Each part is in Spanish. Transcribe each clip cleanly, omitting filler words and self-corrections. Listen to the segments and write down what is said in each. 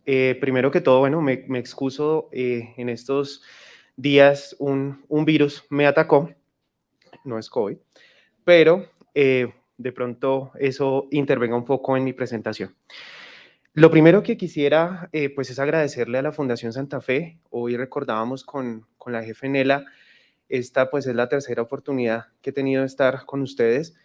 Primero que todo, bueno, me excuso, en estos días un virus me atacó, no es COVID, pero de pronto eso intervenga un poco en mi presentación. Lo primero que quisiera, pues, es agradecerle a la Fundación Santa Fe. Hoy recordábamos con la jefe Nela, esta pues es la tercera oportunidad que he tenido de estar con ustedes.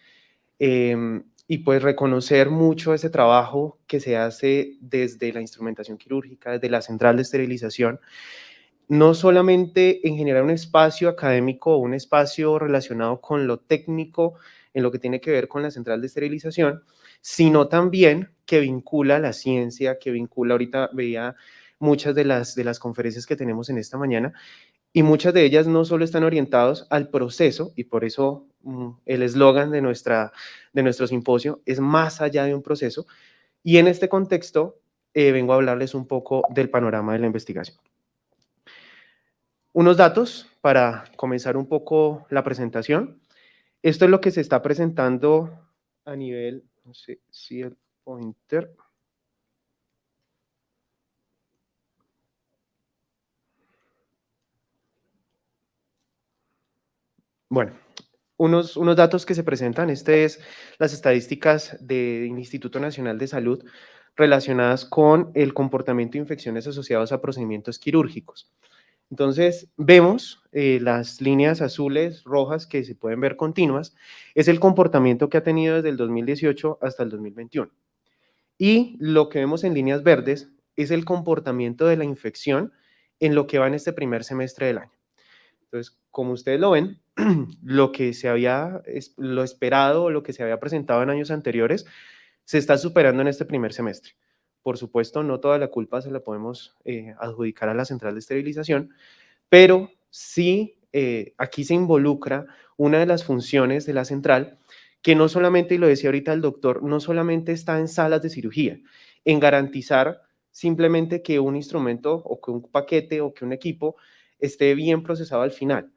Y pues reconocer mucho ese trabajo que se hace desde la instrumentación quirúrgica, desde la central de esterilización, no solamente en generar un espacio académico o un espacio relacionado con lo técnico, en lo que tiene que ver con la central de esterilización, sino también que vincula la ciencia, que vincula, ahorita veía muchas de las conferencias que tenemos en esta mañana, y muchas de ellas no solo están orientados al proceso, y por eso el eslogan de nuestro simposio es más allá de un proceso, y en este contexto vengo a hablarles un poco del panorama de la investigación. Unos datos para comenzar un poco la presentación. Esto es lo que se está presentando a nivel, no sé si el pointer. Bueno, unos datos que se presentan. Este es las estadísticas del Instituto Nacional de Salud relacionadas con el comportamiento de infecciones asociados a procedimientos quirúrgicos. Entonces, vemos las líneas azules, rojas, que se pueden ver continuas, es el comportamiento que ha tenido desde el 2018 hasta el 2021. Y lo que vemos en líneas verdes es el comportamiento de la infección en lo que va en este primer semestre del año. Entonces, como ustedes lo ven, lo que se había, lo esperado o lo que se había presentado en años anteriores, se está superando en este primer semestre. Por supuesto, no toda la culpa se la podemos adjudicar a la central de esterilización, pero sí aquí se involucra una de las funciones de la central, que no solamente, y lo decía ahorita el doctor, no solamente está en salas de cirugía, en garantizar simplemente que un instrumento o que un paquete o que un equipo esté bien procesado al final,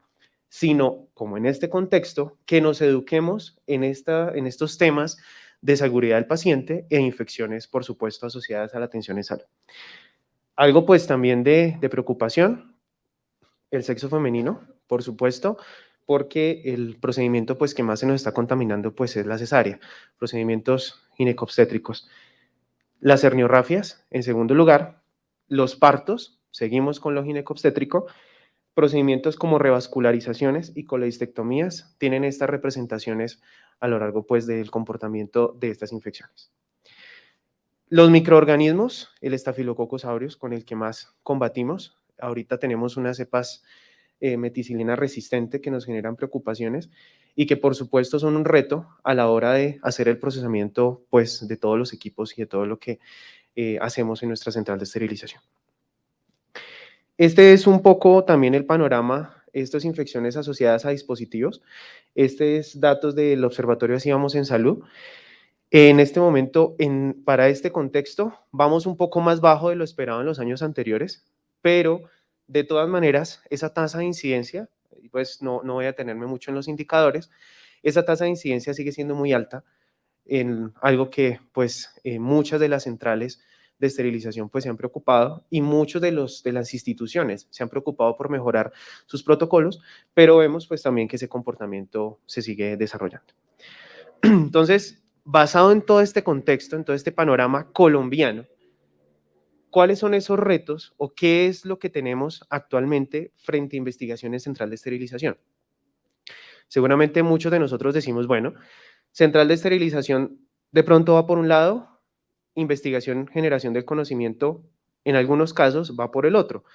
sino, como en este contexto, que nos eduquemos en estos temas de seguridad del paciente e infecciones, por supuesto, asociadas a la atención en salud. Algo pues también de preocupación, el sexo femenino, por supuesto, porque el procedimiento pues que más se nos está contaminando pues es la cesárea, procedimientos ginecobstétricos. Las herniorrafias, en segundo lugar, los partos, seguimos con lo ginecobstétrico, procedimientos como revascularizaciones y colecistectomías tienen estas representaciones a lo largo pues del comportamiento de estas infecciones. Los microorganismos, el Staphylococcus aureus, con el que más combatimos, ahorita tenemos unas cepas meticilina resistente que nos generan preocupaciones y que por supuesto son un reto a la hora de hacer el procesamiento pues de todos los equipos y de todo lo que hacemos en nuestra central de esterilización. Este es un poco también el panorama, estas infecciones asociadas a dispositivos. Este es datos del Observatorio Así Vamos en Salud. En este momento, para este contexto, vamos un poco más bajo de lo esperado en los años anteriores, pero de todas maneras, esa tasa de incidencia, pues no voy a tenerme mucho en los indicadores, esa tasa de incidencia sigue siendo muy alta, en algo que pues muchas de las centrales de esterilización pues se han preocupado y muchos de las instituciones se han preocupado por mejorar sus protocolos, pero vemos pues también que ese comportamiento se sigue desarrollando. Entonces, basado en todo este contexto, en todo este panorama colombiano, ¿cuáles son esos retos o qué es lo que tenemos actualmente frente a investigaciones central de esterilización? Seguramente muchos de nosotros decimos, bueno, central de esterilización de pronto va por un lado, investigación, generación del conocimiento, en algunos casos va por el otro.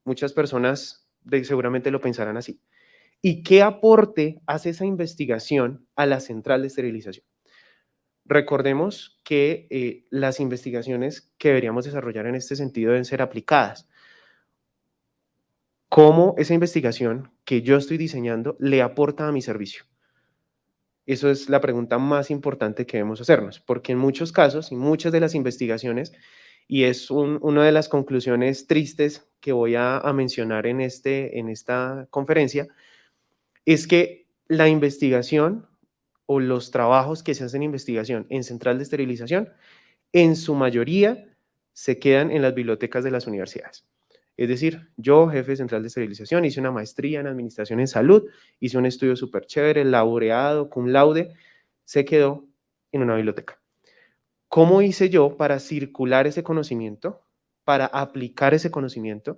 Muchas personas seguramente lo pensarán así. ¿Y qué aporte hace esa investigación a la central de esterilización? Recordemos que las investigaciones que deberíamos desarrollar en este sentido deben ser aplicadas. ¿Cómo esa investigación que yo estoy diseñando le aporta a mi servicio? Eso es la pregunta más importante que debemos hacernos, porque en muchos casos y muchas de las investigaciones, y es una de las conclusiones tristes que voy a mencionar en esta conferencia, es que la investigación o los trabajos que se hacen en investigación en central de esterilización, en su mayoría se quedan en las bibliotecas de las universidades. Es decir, yo, jefe central de esterilización, hice una maestría en administración en salud, hice un estudio súper chévere, laureado, cum laude, se quedó en una biblioteca. ¿Cómo hice yo para circular ese conocimiento, para aplicar ese conocimiento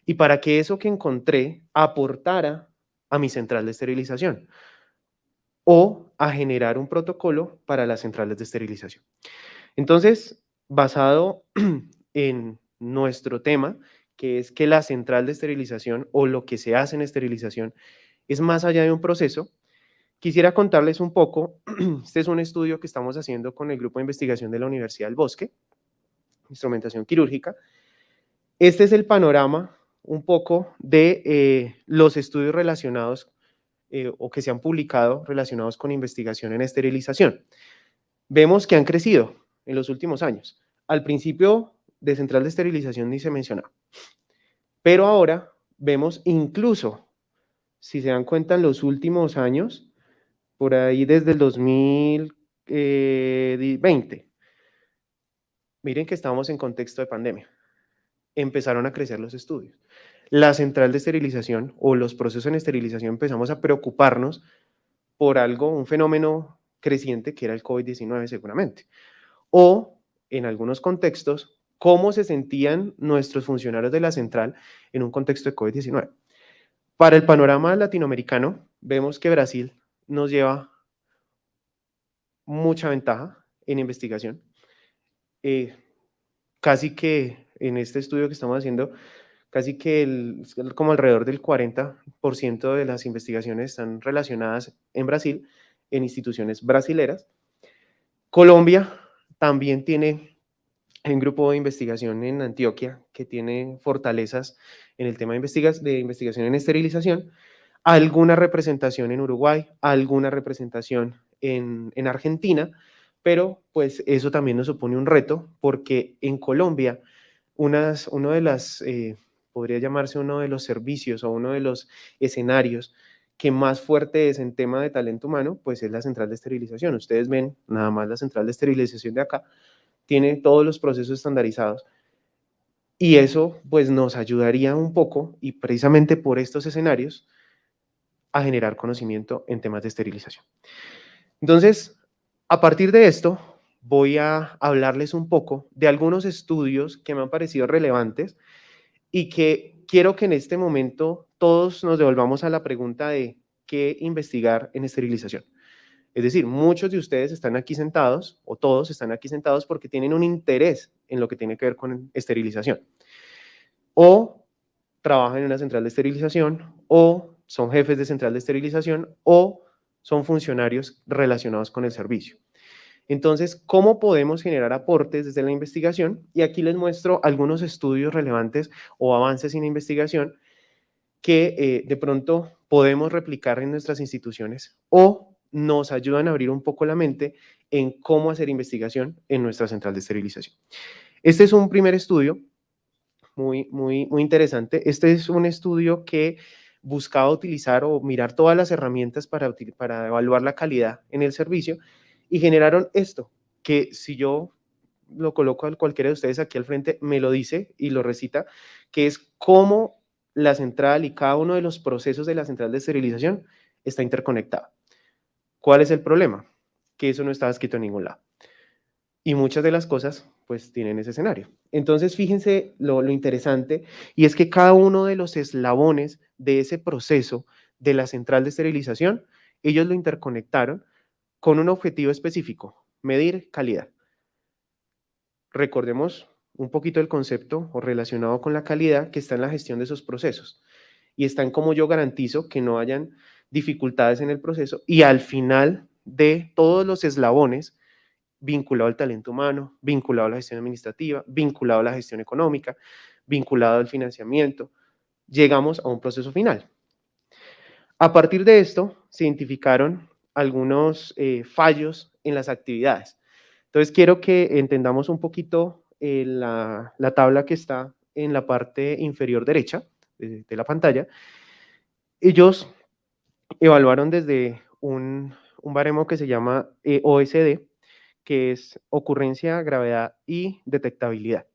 y para que eso que encontré aportara a mi central de esterilización o a generar un protocolo para las centrales de esterilización? Entonces, basado en nuestro tema, que es que la central de esterilización o lo que se hace en esterilización es más allá de un proceso, quisiera contarles un poco. Este es un estudio que estamos haciendo con el grupo de investigación de la Universidad del Bosque, instrumentación quirúrgica. Este es el panorama un poco de los estudios relacionados o que se han publicado relacionados con investigación en esterilización. Vemos que han crecido en los últimos años. Al principio de central de esterilización ni se mencionaba, pero ahora vemos incluso, si se dan cuenta, en los últimos años, por ahí desde el 2020, miren que estamos en contexto de pandemia, empezaron a crecer los estudios. La central de esterilización o los procesos en esterilización empezamos a preocuparnos por algo, un fenómeno creciente que era el COVID-19 seguramente. O, en algunos contextos, cómo se sentían nuestros funcionarios de la central en un contexto de COVID-19. Para el panorama latinoamericano, vemos que Brasil nos lleva mucha ventaja en investigación. Eh, Casi que en este estudio que estamos haciendo, casi que como alrededor del 40% de las investigaciones están relacionadas en Brasil, en instituciones brasileras. Colombia también tiene un grupo de investigación en Antioquia que tiene fortalezas en el tema de investigación en esterilización, alguna representación en Uruguay, alguna representación en Argentina, pero pues eso también nos supone un reto porque en Colombia uno de las, podría llamarse uno de los servicios o uno de los escenarios que más fuerte es en tema de talento humano, pues es la central de esterilización. Ustedes ven nada más la central de esterilización de acá, tiene todos los procesos estandarizados y eso pues nos ayudaría un poco y precisamente por estos escenarios a generar conocimiento en temas de esterilización. Entonces, a partir de esto, voy a hablarles un poco de algunos estudios que me han parecido relevantes y que quiero que en este momento todos nos devolvamos a la pregunta de qué investigar en esterilización. Es decir, muchos de ustedes están aquí sentados, o todos están aquí sentados porque tienen un interés en lo que tiene que ver con esterilización. O trabajan en una central de esterilización, o son jefes de central de esterilización, o son funcionarios relacionados con el servicio. Entonces, ¿cómo podemos generar aportes desde la investigación? Y aquí les muestro algunos estudios relevantes o avances en investigación que de pronto podemos replicar en nuestras instituciones o nos ayudan a abrir un poco la mente en cómo hacer investigación en nuestra central de esterilización. Este es un primer estudio muy interesante. Este es un estudio que buscaba utilizar o mirar todas las herramientas para evaluar la calidad en el servicio y generaron esto, que si yo lo coloco a cualquiera de ustedes aquí al frente, me lo dice y lo recita, que es cómo la central y cada uno de los procesos de la central de esterilización está interconectado. ¿Cuál es el problema? Que eso no estaba escrito en ningún lado. Y muchas de las cosas, pues, tienen ese escenario. Entonces, fíjense lo interesante, y es que cada uno de los eslabones de ese proceso de la central de esterilización, ellos lo interconectaron con un objetivo específico, medir calidad. Recordemos un poquito el concepto o relacionado con la calidad que está en la gestión de esos procesos y está en cómo yo garantizo que no hayan dificultades en el proceso y al final de todos los eslabones vinculado al talento humano, vinculado a la gestión administrativa, vinculado a la gestión económica, vinculado al financiamiento, llegamos a un proceso final. A partir de esto, se identificaron algunos fallos en las actividades. Entonces, quiero que entendamos un poquito la tabla que está en la parte inferior derecha de la pantalla. Ellos evaluaron desde un baremo que se llama OSD, que es ocurrencia, gravedad y detectabilidad.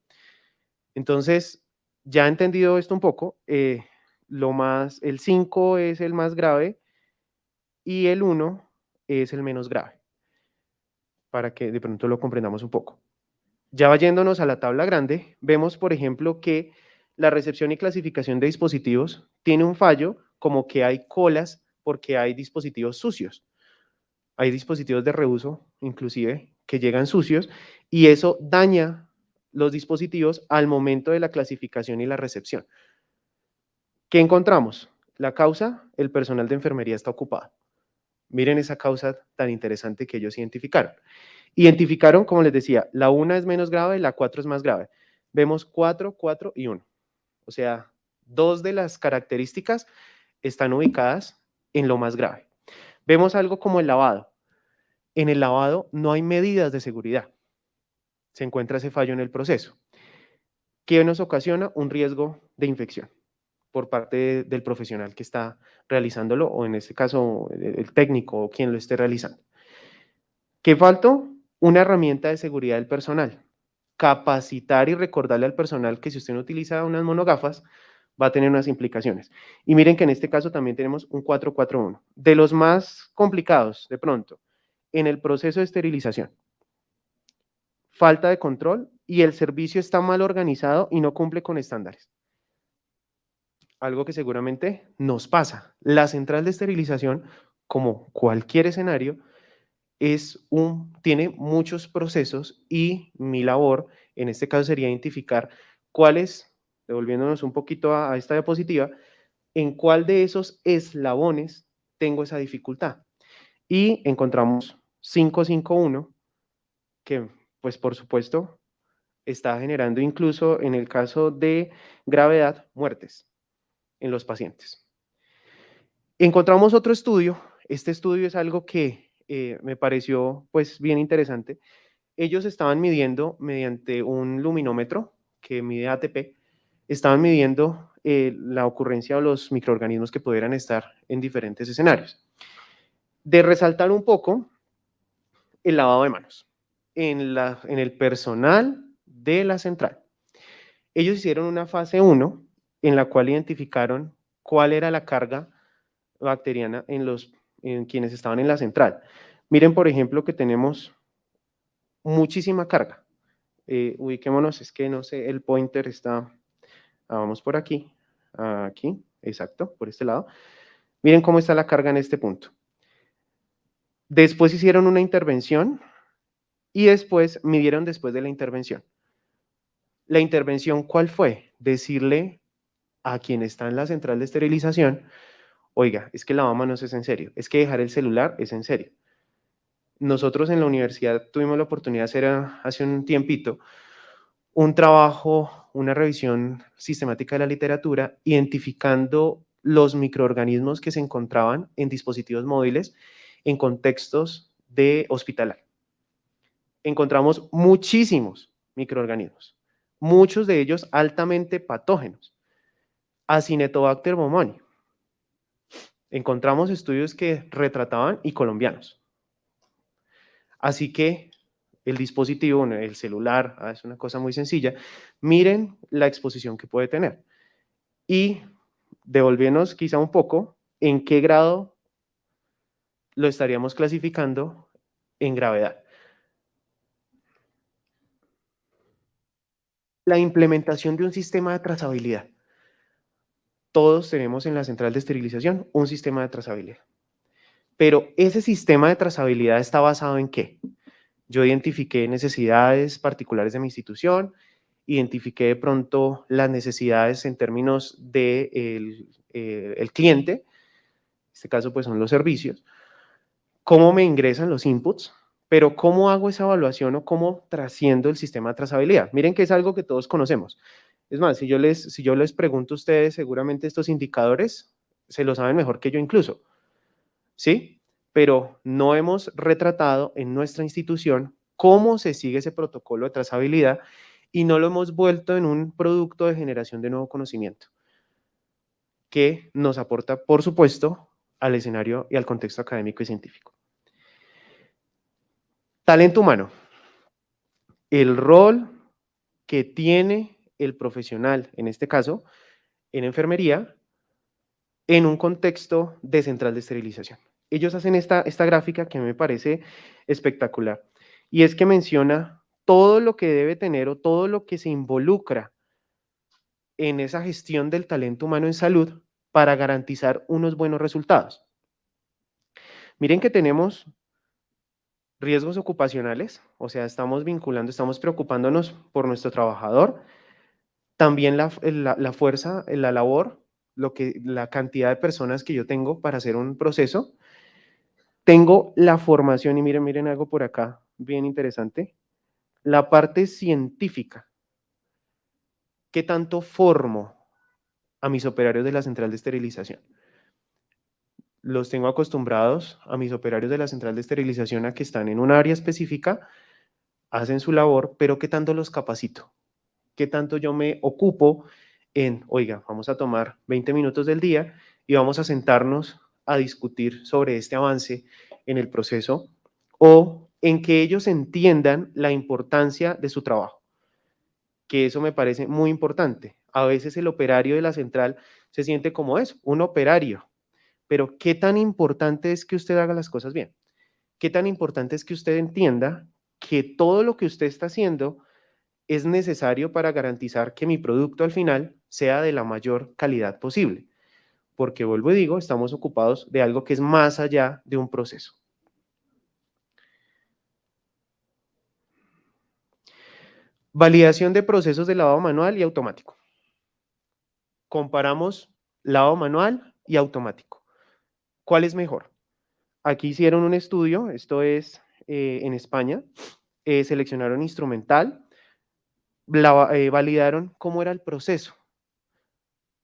Entonces, ya entendido esto un poco, el 5 es el más grave y el 1 es el menos grave, para que de pronto lo comprendamos un poco. Ya yéndonos a la tabla grande, vemos, por ejemplo, que la recepción y clasificación de dispositivos tiene un fallo como que hay colas porque hay dispositivos sucios. Hay dispositivos de reuso, inclusive, que llegan sucios y eso daña los dispositivos al momento de la clasificación y la recepción. ¿Qué encontramos? La causa, el personal de enfermería está ocupado. Miren esa causa tan interesante que ellos identificaron. Identificaron, como les decía, la 1 es menos grave, la 4 es más grave. Vemos 4, 4 y 1. O sea, 2 de las características están ubicadas en lo más grave. Vemos algo como el lavado. En el lavado no hay medidas de seguridad. Se encuentra ese fallo en el proceso, que nos ocasiona un riesgo de infección por parte del profesional que está realizándolo, o en este caso, el técnico o quien lo esté realizando. ¿Qué faltó? Una herramienta de seguridad del personal. Capacitar y recordarle al personal que si usted no utiliza unas monogafas, va a tener unas implicaciones. Y miren que en este caso también tenemos un 441. De los más complicados, de pronto, en el proceso de esterilización, falta de control y el servicio está mal organizado y no cumple con estándares. Algo que seguramente nos pasa. La central de esterilización, como cualquier escenario, tiene muchos procesos y mi labor en este caso sería identificar cuáles, devolviéndonos un poquito a esta diapositiva, en cuál de esos eslabones tengo esa dificultad. Y encontramos 551 que, pues por supuesto, está generando incluso en el caso de gravedad, muertes en los pacientes. Encontramos otro estudio. Este estudio es algo que me pareció pues bien interesante. Ellos estaban midiendo mediante un luminómetro que mide ATP, estaban midiendo la ocurrencia de los microorganismos que pudieran estar en diferentes escenarios. De resaltar un poco el lavado de manos en el personal de la central. Ellos hicieron una fase 1 en la cual identificaron cuál era la carga bacteriana en quienes estaban en la central. Miren, por ejemplo, que tenemos muchísima carga. Ubiquémonos, es que no sé, el pointer está, vamos por aquí, aquí, exacto, por este lado. Miren cómo está la carga en este punto. Después hicieron una intervención y después midieron después de la intervención. La intervención, ¿cuál fue? Decirle a quien está en la central de esterilización, oiga, es que el lavamanos es en serio, es que dejar el celular es en serio. Nosotros en la universidad tuvimos la oportunidad de hacer hace un tiempito un trabajo, una revisión sistemática de la literatura, identificando los microorganismos que se encontraban en dispositivos móviles en contextos de hospitalario. Encontramos muchísimos microorganismos, muchos de ellos altamente patógenos. Acinetobacter baumannii. Encontramos estudios que retrataban y colombianos. Así que el dispositivo, el celular, es una cosa muy sencilla. Miren la exposición que puede tener. Y devolvernos quizá un poco en qué grado lo estaríamos clasificando en gravedad. La implementación de un sistema de trazabilidad. Todos tenemos en la central de esterilización un sistema de trazabilidad. Pero ese sistema de trazabilidad está basado en ¿qué? Yo identifiqué necesidades particulares de mi institución, identifiqué de pronto las necesidades en términos de el cliente, en este caso pues son los servicios, cómo me ingresan los inputs, pero cómo hago esa evaluación o cómo trasciendo el sistema de trazabilidad. Miren que es algo que todos conocemos. Es más, si yo les pregunto a ustedes, seguramente estos indicadores se lo saben mejor que yo incluso, ¿sí? Pero no hemos retratado en nuestra institución cómo se sigue ese protocolo de trazabilidad y no lo hemos vuelto en un producto de generación de nuevo conocimiento que nos aporta, por supuesto, al escenario y al contexto académico y científico. Talento humano. El rol que tiene el profesional, en este caso, en enfermería, en un contexto de central de esterilización. Ellos hacen esta gráfica que me parece espectacular, y es que menciona todo lo que debe tener o todo lo que se involucra en esa gestión del talento humano en salud para garantizar unos buenos resultados. Miren que tenemos riesgos ocupacionales, o sea, estamos vinculando, estamos preocupándonos por nuestro trabajador, también la fuerza, la labor, la cantidad de personas que yo tengo para hacer un proceso. Tengo la formación y miren algo por acá, bien interesante. La parte científica. ¿Qué tanto formo a mis operarios de la central de esterilización? Los tengo acostumbrados a mis operarios de la central de esterilización a que están en un área específica, hacen su labor, pero ¿qué tanto los capacito? ¿Qué tanto yo me ocupo en, oiga, vamos a tomar 20 minutos del día y vamos a sentarnos a discutir sobre este avance en el proceso, o en que ellos entiendan la importancia de su trabajo? Que eso me parece muy importante. A veces el operario de la central se siente como eso, un operario, pero ¿qué tan importante es que usted haga las cosas bien? ¿Qué tan importante es que usted entienda que todo lo que usted está haciendo es necesario para garantizar que mi producto al final sea de la mayor calidad posible? Porque vuelvo y digo, estamos ocupados de algo que es más allá de un proceso. Validación de procesos de lavado manual y automático. Comparamos lavado manual y automático. ¿Cuál es mejor? Aquí hicieron un estudio, esto es en España, seleccionaron instrumental, validaron cómo era el proceso,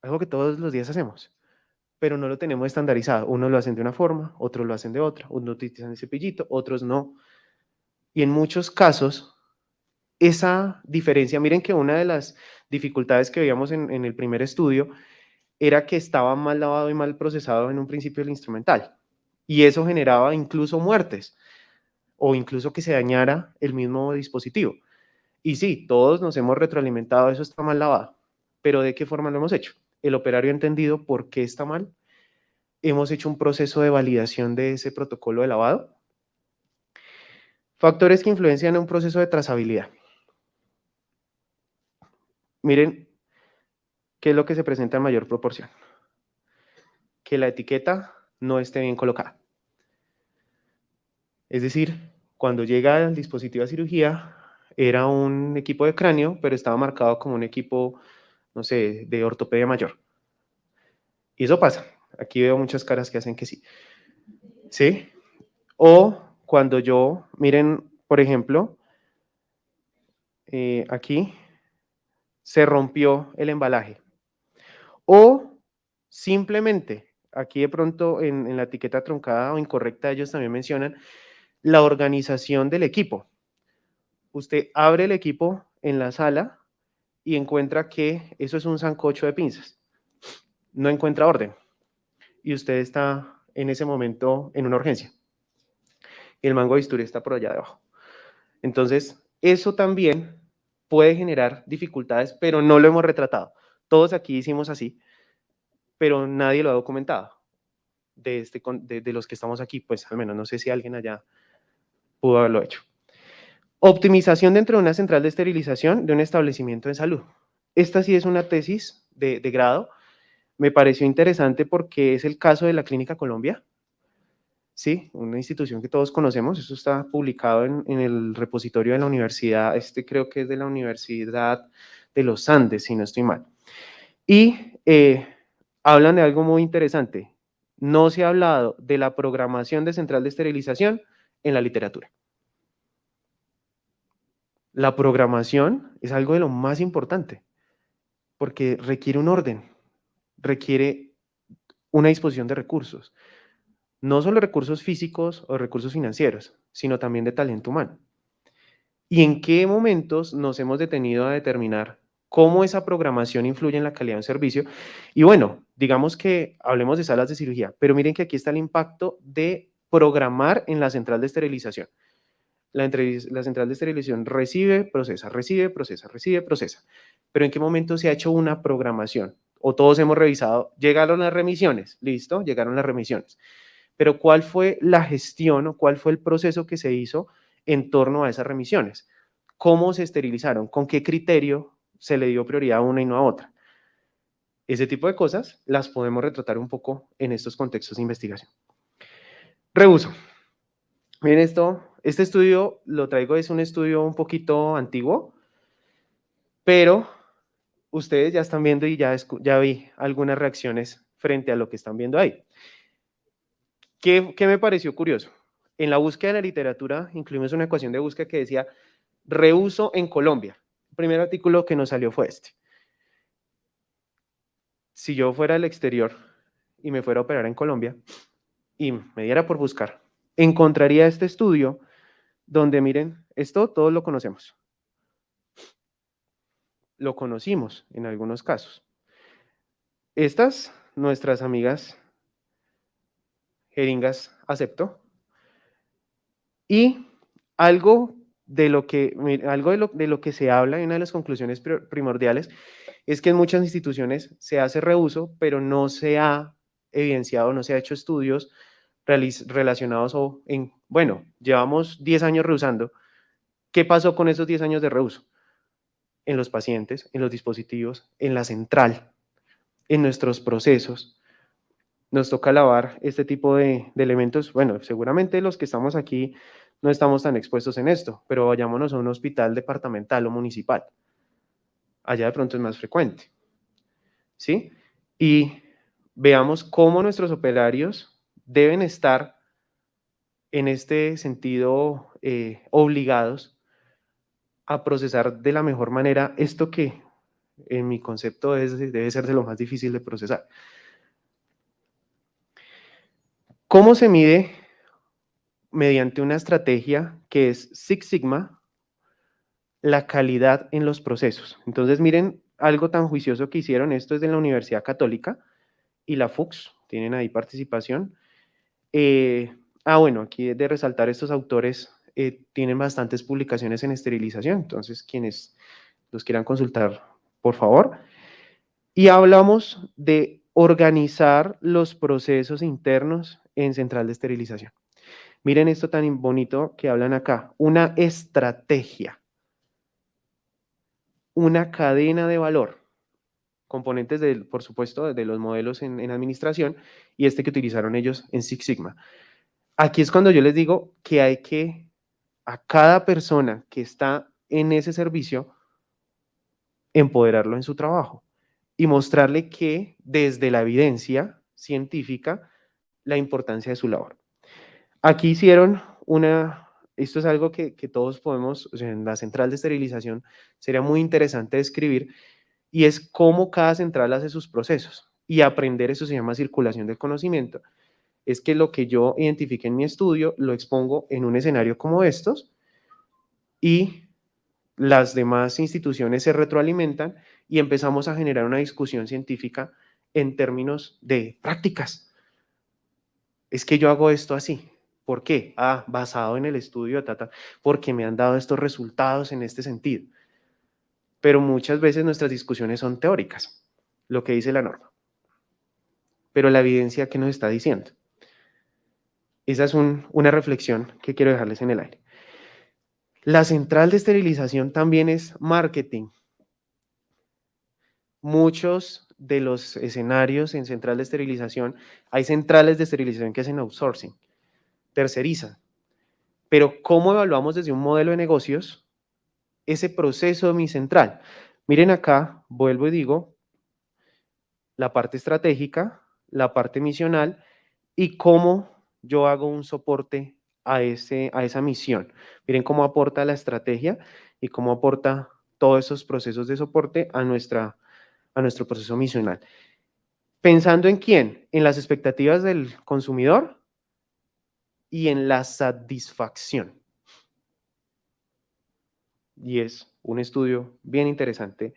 algo que todos los días hacemos, pero no lo tenemos estandarizado. Unos lo hacen de una forma, otros lo hacen de otra, unos utilizan el cepillito, otros no. Y en muchos casos, esa diferencia, miren que una de las dificultades que veíamos en el primer estudio era que estaba mal lavado y mal procesado en un principio el instrumental. Y eso generaba incluso muertes o incluso que se dañara el mismo dispositivo. Y sí, todos nos hemos retroalimentado, eso está mal lavado, pero ¿de qué forma lo hemos hecho? El operario ha entendido por qué está mal. Hemos hecho un proceso de validación de ese protocolo de lavado. Factores que influencian en un proceso de trazabilidad. Miren qué es lo que se presenta en mayor proporción. Que la etiqueta no esté bien colocada. Es decir, cuando llega el dispositivo a cirugía, era un equipo de cráneo, pero estaba marcado como un equipo, no sé, de ortopedia mayor. Y eso pasa. Aquí veo muchas caras que hacen que sí. ¿Sí? O cuando yo, miren, por ejemplo, aquí se rompió el embalaje. O simplemente, aquí de pronto en la etiqueta truncada o incorrecta, ellos también mencionan la organización del equipo. Usted abre el equipo en la sala y encuentra que eso es un sancocho de pinzas. No encuentra orden. Y usted está en ese momento en una urgencia. Y el mango de bisturí está por allá debajo. Entonces, eso también puede generar dificultades, pero no lo hemos retratado. Todos aquí hicimos así, pero nadie lo ha documentado. De los que estamos aquí, pues al menos no sé si alguien allá pudo haberlo hecho. Optimización dentro de una central de esterilización de un establecimiento de salud. Esta sí es una tesis de grado. Me pareció interesante porque es el caso de la Clínica Colombia, ¿sí? Una institución que todos conocemos. Eso está publicado en el repositorio de la universidad, creo que es de la Universidad de los Andes, si no estoy mal. Y hablan de algo muy interesante. No se ha hablado de la programación de central de esterilización en la literatura. La programación es algo de lo más importante, porque requiere un orden, requiere una disposición de recursos, no solo recursos físicos o recursos financieros, sino también de talento humano. ¿Y en qué momentos nos hemos detenido a determinar cómo esa programación influye en la calidad de un servicio? Y bueno, digamos que hablemos de salas de cirugía, pero miren que aquí está el impacto de programar en la central de esterilización. La central de esterilización recibe, procesa, recibe, procesa, recibe, procesa. pero ¿en qué momento se ha hecho una programación? O todos hemos revisado, llegaron las remisiones, listo, llegaron las remisiones. Pero ¿cuál fue la gestión o cuál fue el proceso que se hizo en torno a esas remisiones? ¿Cómo se esterilizaron? ¿Con qué criterio se le dio prioridad a una y no a otra? Ese tipo de cosas las podemos retratar un poco en estos contextos de investigación. Reuso. Miren esto, este estudio lo traigo, es un estudio un poquito antiguo, pero ustedes ya están viendo y ya vi algunas reacciones frente a lo que están viendo ahí. ¿Qué me pareció curioso? En la búsqueda de la literatura incluimos una ecuación de búsqueda que decía reuso en Colombia. El primer artículo que nos salió fue este. Si yo fuera al exterior y me fuera a operar en Colombia y me diera por buscar, encontraría este estudio donde, miren, esto todos lo conocemos. Lo conocimos en algunos casos. Estas, nuestras amigas jeringas acepto. Y algo de lo que se habla, y una de las conclusiones primordiales, es que en muchas instituciones se hace reuso, pero no se ha evidenciado, no se ha hecho estudios relacionados bueno, llevamos 10 años reusando. ¿Qué pasó con esos 10 años de reuso? En los pacientes, en los dispositivos, en la central, en nuestros procesos. Nos toca lavar este tipo de elementos. Bueno, seguramente los que estamos aquí no estamos tan expuestos en esto, pero vayámonos a un hospital departamental o municipal. Allá de pronto es más frecuente, ¿sí? Y veamos cómo nuestros operarios deben estar en este sentido obligados a procesar de la mejor manera esto que en mi concepto debe ser de lo más difícil de procesar. ¿Cómo se mide? Mediante una estrategia que es Six Sigma, la calidad en los procesos. Entonces, miren algo tan juicioso que hicieron. Esto es de la Universidad Católica y la FUCS, tienen ahí participación. Bueno, aquí de resaltar, estos autores tienen bastantes publicaciones en esterilización, entonces quienes los quieran consultar, por favor. Y hablamos de organizar los procesos internos en central de esterilización. Miren esto tan bonito que hablan acá, una estrategia, una cadena de valor, componentes, por supuesto, de los modelos en administración y este que utilizaron ellos en Six Sigma. Aquí es cuando yo les digo que hay que, a cada persona que está en ese servicio, empoderarlo en su trabajo y mostrarle que desde la evidencia científica, la importancia de su labor. Aquí hicieron esto es algo que todos podemos, o sea, en la central de esterilización sería muy interesante describir, y es cómo cada central hace sus procesos. Y aprender, eso se llama circulación del conocimiento, es que lo que yo identifique en mi estudio lo expongo en un escenario como estos y las demás instituciones se retroalimentan y empezamos a generar una discusión científica en términos de prácticas. Es que yo hago esto así. ¿Por qué? Basado en el estudio, porque me han dado estos resultados en este sentido. Pero muchas veces nuestras discusiones son teóricas, lo que dice la norma. Pero la evidencia, ¿qué nos está diciendo? Esa es una reflexión que quiero dejarles en el aire. La central de esterilización también es marketing. Muchos de los escenarios en central de esterilización, hay centrales de esterilización que hacen outsourcing, tercerizan. Pero ¿cómo evaluamos desde un modelo de negocios ese proceso de mi central? Miren acá, vuelvo y digo, la parte estratégica, la parte misional y cómo yo hago un soporte a esa misión. Miren cómo aporta la estrategia y cómo aporta todos esos procesos de soporte a nuestro proceso misional. ¿Pensando en quién? En las expectativas del consumidor y en la satisfacción. Y es un estudio bien interesante.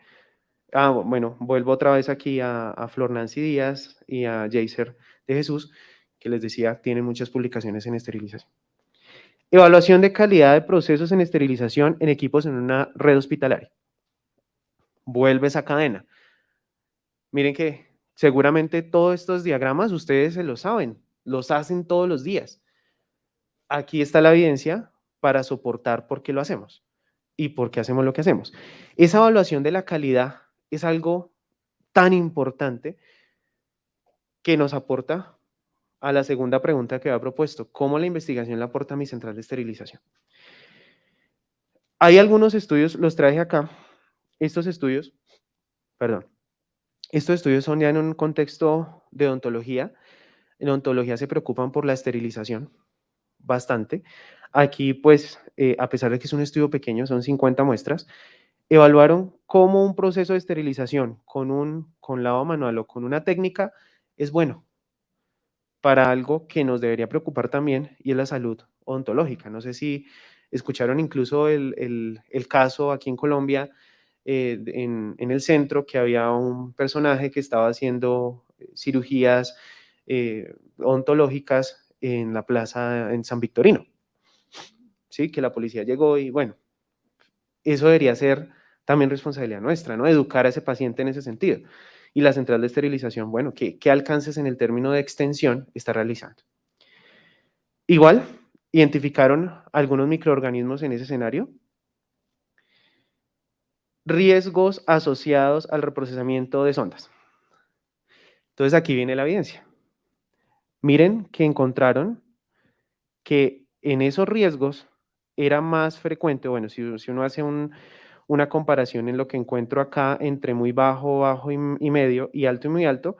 Bueno, vuelvo otra vez aquí a Flor Nancy Díaz y a Jaycer de Jesús, que les decía, tienen muchas publicaciones en esterilización. Evaluación de calidad de procesos en esterilización en equipos en una red hospitalaria. vuelve esa cadena. Miren que seguramente todos estos diagramas ustedes se los saben, los hacen todos los días. Aquí está la evidencia para soportar por qué lo hacemos y por qué hacemos lo que hacemos. Esa evaluación de la calidad es algo tan importante que nos aporta a la segunda pregunta que había propuesto: ¿cómo la investigación le aporta a mi central de esterilización? Hay algunos estudios, los traje acá. Estos estudios, perdón, estos estudios son ya en un contexto de odontología. En odontología se preocupan por la esterilización bastante. Aquí, pues, a pesar de que es un estudio pequeño, son 50 muestras, evaluaron cómo un proceso de esterilización con lavado manual o con una técnica es bueno para algo que nos debería preocupar también, y es la salud odontológica. No sé si escucharon incluso el caso aquí en Colombia, en el centro, que había un personaje que estaba haciendo cirugías odontológicas en la plaza en San Victorino, ¿sí? Que la policía llegó y bueno, eso debería ser también responsabilidad nuestra, ¿no? Educar a ese paciente en ese sentido. Y la central de esterilización, bueno, ¿qué alcances en el término de extensión está realizando? Igual, identificaron algunos microorganismos en ese escenario, riesgos asociados al reprocesamiento de sondas. Entonces aquí viene la evidencia. Miren que encontraron que en esos riesgos era más frecuente, bueno, si uno hace una comparación en lo que encuentro acá entre muy bajo, bajo y medio, y alto y muy alto,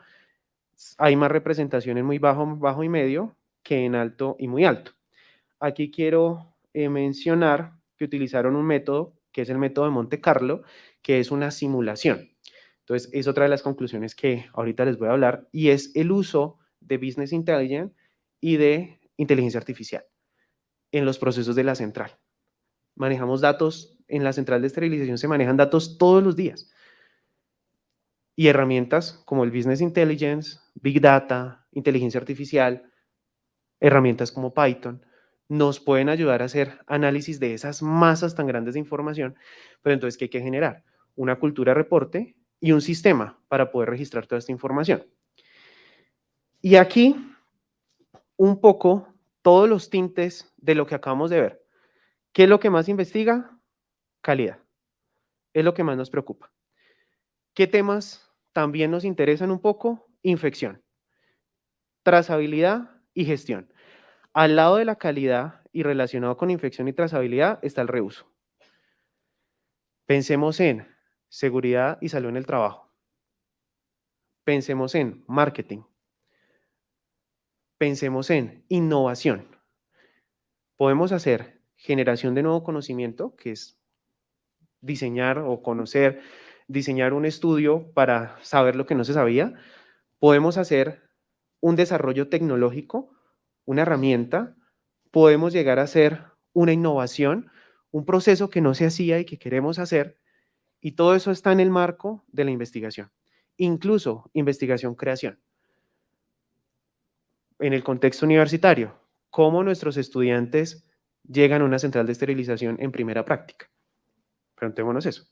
hay más representación en muy bajo, bajo y medio que en alto y muy alto. Aquí quiero mencionar que utilizaron un método, que es el método de Monte Carlo, que es una simulación. Entonces, es otra de las conclusiones que ahorita les voy a hablar, y es el uso de Business Intelligence y de inteligencia artificial en los procesos de la central. Manejamos datos, en la central de esterilización se manejan datos todos los días. Y herramientas como el Business Intelligence, Big Data, inteligencia artificial, herramientas como Python, nos pueden ayudar a hacer análisis de esas masas tan grandes de información. Pero entonces, ¿qué hay que generar? Una cultura de reporte y un sistema para poder registrar toda esta información. Y aquí, un poco, todos los tintes de lo que acabamos de ver. ¿Qué es lo que más investiga? Calidad. Es lo que más nos preocupa. ¿Qué temas también nos interesan un poco? Infección, trazabilidad y gestión. Al lado de la calidad y relacionado con infección y trazabilidad está el reuso. Pensemos en seguridad y salud en el trabajo. Pensemos en marketing. Pensemos en innovación. Podemos hacer generación de nuevo conocimiento, que es diseñar o conocer, diseñar un estudio para saber lo que no se sabía. Podemos hacer un desarrollo tecnológico, una herramienta. Podemos llegar a hacer una innovación, un proceso que no se hacía y que queremos hacer. Y todo eso está en el marco de la investigación, incluso investigación-creación. En el contexto universitario, ¿cómo nuestros estudiantes llegan a una central de esterilización en primera práctica? Preguntémonos eso.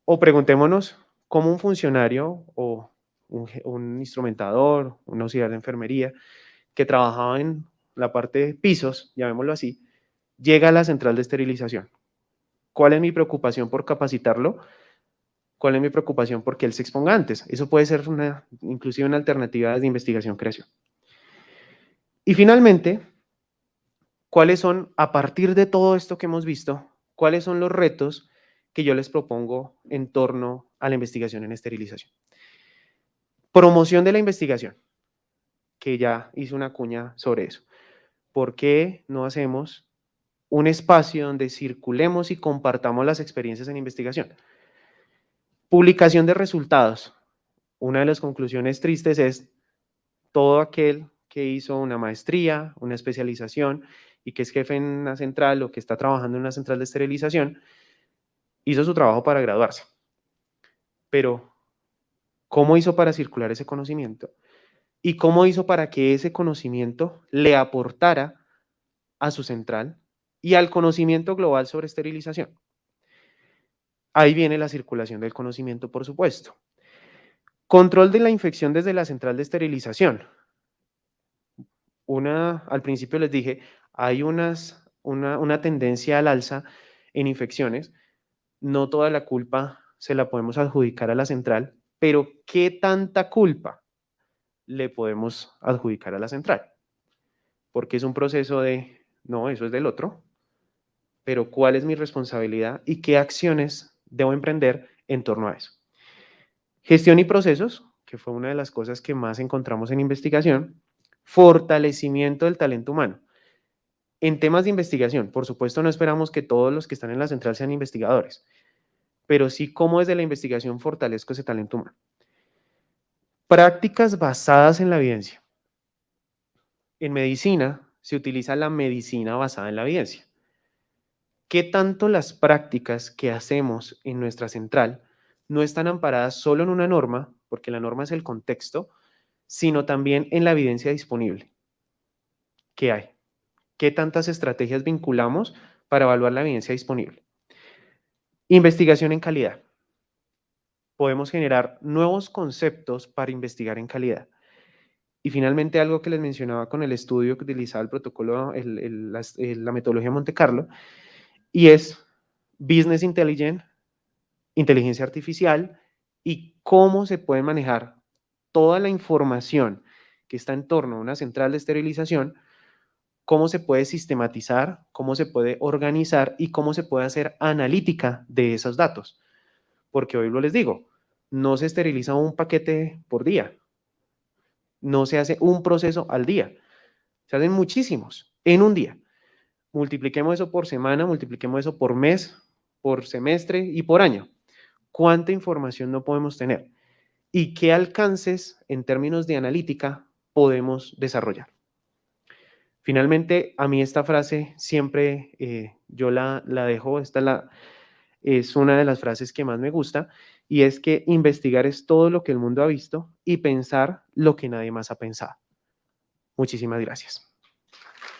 O preguntémonos cómo un funcionario o un instrumentador, un auxiliar de enfermería que trabajaba en la parte de pisos, llamémoslo así, llega a la central de esterilización. ¿Cuál es mi preocupación por capacitarlo? ¿Cuál es mi preocupación porque él se exponga antes? Eso puede ser inclusive una alternativa de investigación-creación. Y finalmente, ¿cuáles son, a partir de todo esto que hemos visto, cuáles son los retos que yo les propongo en torno a la investigación en esterilización? Promoción de la investigación, que ya hice una cuña sobre eso. ¿Por qué no hacemos un espacio donde circulemos y compartamos las experiencias en investigación? Publicación de resultados. Una de las conclusiones tristes es todo aquel que hizo una maestría, una especialización y que es jefe en una central o que está trabajando en una central de esterilización, hizo su trabajo para graduarse. Pero, ¿cómo hizo para circular ese conocimiento? ¿Y cómo hizo para que ese conocimiento le aportara a su central y al conocimiento global sobre esterilización? Ahí viene la circulación del conocimiento, por supuesto. Control de la infección desde la central de esterilización. Al principio les dije, hay una tendencia al alza en infecciones. No toda la culpa se la podemos adjudicar a la central, pero ¿qué tanta culpa le podemos adjudicar a la central? Porque es un proceso de, no, eso es del otro, pero ¿cuál es mi responsabilidad y qué acciones debo emprender en torno a eso? Gestión y procesos, que fue una de las cosas que más encontramos en investigación. Fortalecimiento del talento humano. En temas de investigación, por supuesto, no esperamos que todos los que están en la central sean investigadores, pero sí cómo desde la investigación fortalezco ese talento humano. Prácticas basadas en la evidencia. En medicina se utiliza la medicina basada en la evidencia. ¿Qué tanto las prácticas que hacemos en nuestra central no están amparadas solo en una norma, porque la norma es el contexto, sino también en la evidencia disponible? ¿Qué hay? ¿Qué tantas estrategias vinculamos para evaluar la evidencia disponible? Investigación en calidad. Podemos generar nuevos conceptos para investigar en calidad. Y finalmente, algo que les mencionaba con el estudio que utilizaba el protocolo, la metodología Monte Carlo, y es Business Intelligence, inteligencia artificial, y cómo se puede manejar toda la información que está en torno a una central de esterilización, cómo se puede sistematizar, cómo se puede organizar y cómo se puede hacer analítica de esos datos. Porque hoy lo les digo, no se esteriliza un paquete por día, no se hace un proceso al día, se hacen muchísimos en un día. Multipliquemos eso por semana, multipliquemos eso por mes, por semestre y por año. ¿Cuánta información no podemos tener? ¿Y qué alcances en términos de analítica podemos desarrollar? Finalmente, a mí esta frase siempre yo la dejo, es una de las frases que más me gusta, y es que investigar es todo lo que el mundo ha visto y pensar lo que nadie más ha pensado. Muchísimas gracias.